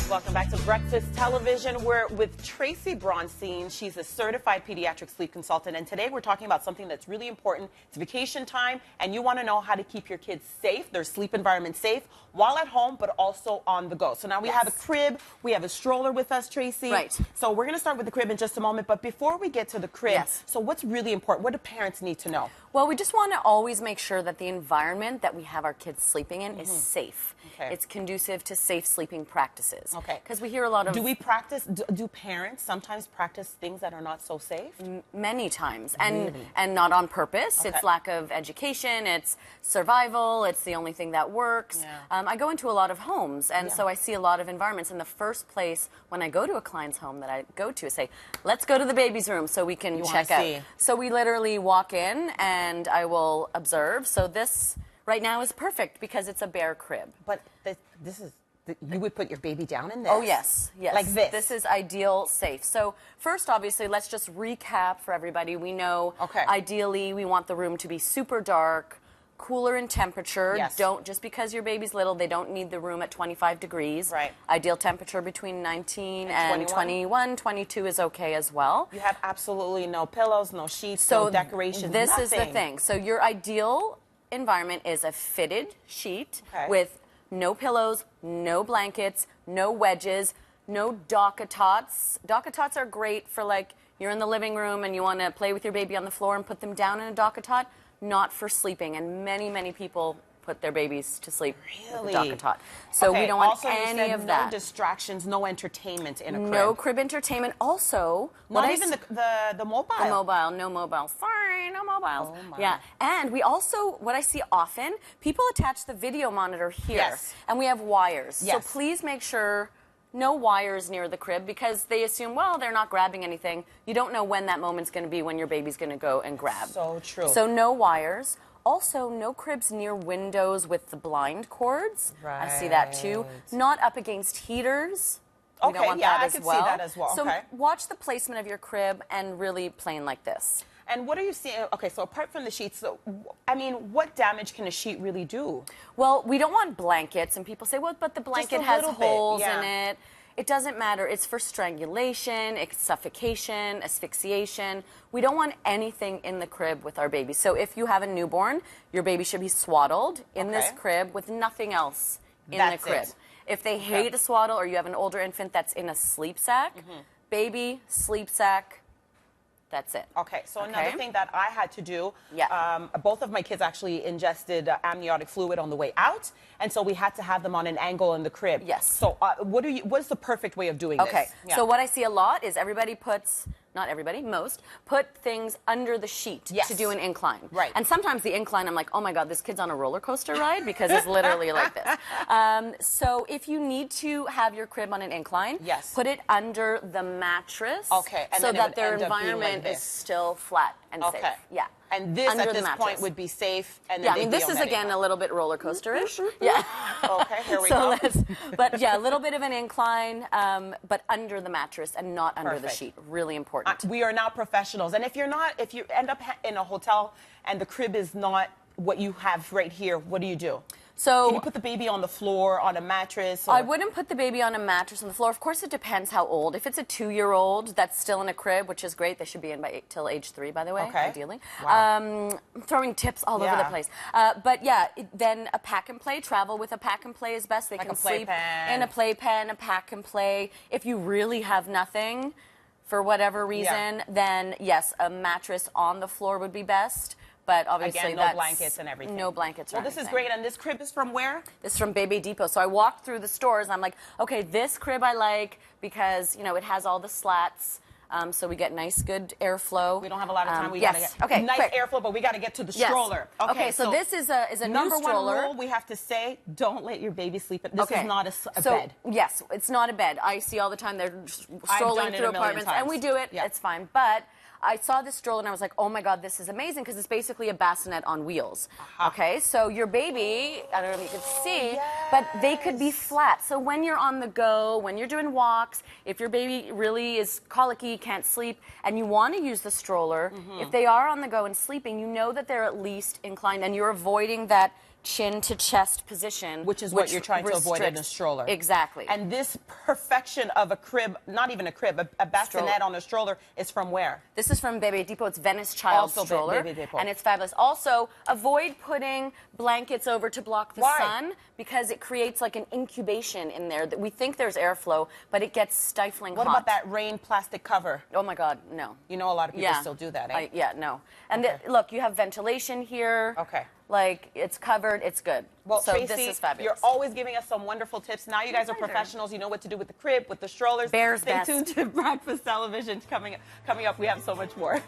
Welcome back to Breakfast Television. We're with Tracy Braunstein. She's a certified pediatric sleep consultant, and today we're talking about something that's really important. It's vacation time, and you want to know how to keep your kids safe, their sleep environment safe, while at home, but also on the go. So now we have a crib, we have a stroller with us, Tracy. Right. So we're going to start with the crib in just a moment, but before we get to the crib, so what's really important? What do parents need to know? Well, we just want to always make sure that the environment that we have our kids sleeping in is safe. Okay. It's conducive to safe sleeping practices. Okay. Because we hear a lot of... Do parents sometimes practice things that are not so safe? Many times. And not on purpose. Okay. It's lack of education. It's survival. It's the only thing that works. Yeah. I go into a lot of homes, and so I see a lot of environments. And the first place when I go to a client's home that I go to is say, let's go to the baby's room so we can check out. So we literally walk in, and I will observe. So this right now is perfect because it's a bare crib. But this is... You would put your baby down in this? Oh, yes. Yes. Like this? This is ideal safe. So first, obviously, let's just recap for everybody. We know, ideally, we want the room to be super dark, cooler in temperature. Yes. Don't, just because your baby's little, they don't need the room at 25 degrees. Right. Ideal temperature between 19 and 21. 22 is okay as well. You have absolutely no pillows, no sheets, no decorations, this nothing. is the thing. So your ideal environment is a fitted sheet with no pillows, no blankets, no wedges, no dock-a-tots. Dock-a-tots are great for, like, you're in the living room and you want to play with your baby on the floor and put them down in a dock-a-tot. Not for sleeping, and many, many people put their babies to sleep with a dock-a-tot. So we don't want any of that. No distractions, no entertainment in a crib. No crib entertainment. Also, not even the mobile. The mobile, no mobile. Sorry, no mobiles. Oh my. Yeah, and we also, what I see often, people attach the video monitor here, and we have wires. So please make sure no wires near the crib, because they assume, well, they're not grabbing anything. You don't know when that moment's going to be when your baby's going to go and grab. So true. So no wires. Also, no cribs near windows with the blind cords. Right. I see that too. Not up against heaters. We don't want that as I can well. see that as well. So watch the placement of your crib and really plain like this. And what are you seeing? Okay, so apart from the sheets, so, I mean, what damage can a sheet really do? Well, we don't want blankets, and people say, well, but the blanket has holes in it. It doesn't matter. It's for strangulation, it's suffocation, asphyxiation. We don't want anything in the crib with our baby. So if you have a newborn, your baby should be swaddled in this crib with nothing else in the crib. If they hate a swaddle, or you have an older infant that's in a sleep sack, baby, sleep sack, that's it. Okay, so another thing that I had to do, both of my kids actually ingested amniotic fluid on the way out, and so we had to have them on an angle in the crib. Yes. So what's the perfect way of doing this? Okay, so what I see a lot is everybody puts, not everybody, most, put things under the sheet to do an incline. Right. And sometimes the incline, I'm like, oh my God, this kid's on a roller coaster ride, because it's literally like this. So if you need to have your crib on an incline, put it under the mattress and so that their environment is still flat and safe. Yeah. And this, at this point, would be safe. And I mean, this is, again, a little bit roller coaster-ish. Okay, here we go. But, yeah, a little bit of an incline, but under the mattress and not under the sheet. Really important. We are now professionals. And if you end up in a hotel and the crib is not what you have right here, what do? So, can you put the baby on the floor, on a mattress? Or? I wouldn't put the baby on a mattress on the floor. Of course, it depends how old. If it's a 2-year-old that's still in a crib, which is great, they should be in till age 3, by the way, ideally. Wow. I'm throwing tips all over the place. But yeah, then a pack and play. Travel with a pack and play is best. They can sleep in a playpen, a pack and play. If you really have nothing, for whatever reason, then yes, a mattress on the floor would be best. But obviously, again, no blankets and everything. No blankets. Well, this is great. And this crib is from where? This is from Bebe Depot. So I walked through the stores, and I'm like, okay, this crib I like because, you know, it has all the slats. So we get nice, good airflow. We don't have a lot of time. We gotta get nice airflow, but we got to get to the stroller. Okay, so this is a new stroller. Number one rule we have to say: don't let your baby sleep. This is not a bed. Yes, it's not a bed. I see all the time they're strolling through apartments, and we do it. It's fine, but I saw this stroller and I was like, oh my God, this is amazing, because it's basically a bassinet on wheels. Okay, so your baby, I don't know if you can see, but they could be flat. So when you're on the go, when you're doing walks, if your baby really is colicky, can't sleep, and you want to use the stroller, if they are on the go and sleeping, you know that they're at least inclined, and you're avoiding that chin to chest position. Which is what you're trying to avoid in a stroller. Exactly. And this perfection of a crib, not even a crib, a bassinet on a stroller is from where? This is from Bébé Dépôt. It's Venice Child stroller. Bébé Dépôt. And it's fabulous. Also, avoid putting blankets over to block the sun because it creates like an incubation in there. We think there's airflow, but it gets stifling hot. What about that rain plastic cover? Oh my God, no. You know a lot of people still do that, eh? Yeah, no. And look, you have ventilation here. Okay. Like, it's covered, it's good. Well, so Tracy, this is fabulous. You're always giving us some wonderful tips. Now you guys are professionals. You know what to do with the crib, with the strollers. Bears Stay best. tuned to Breakfast Television. Coming up, we have so much more.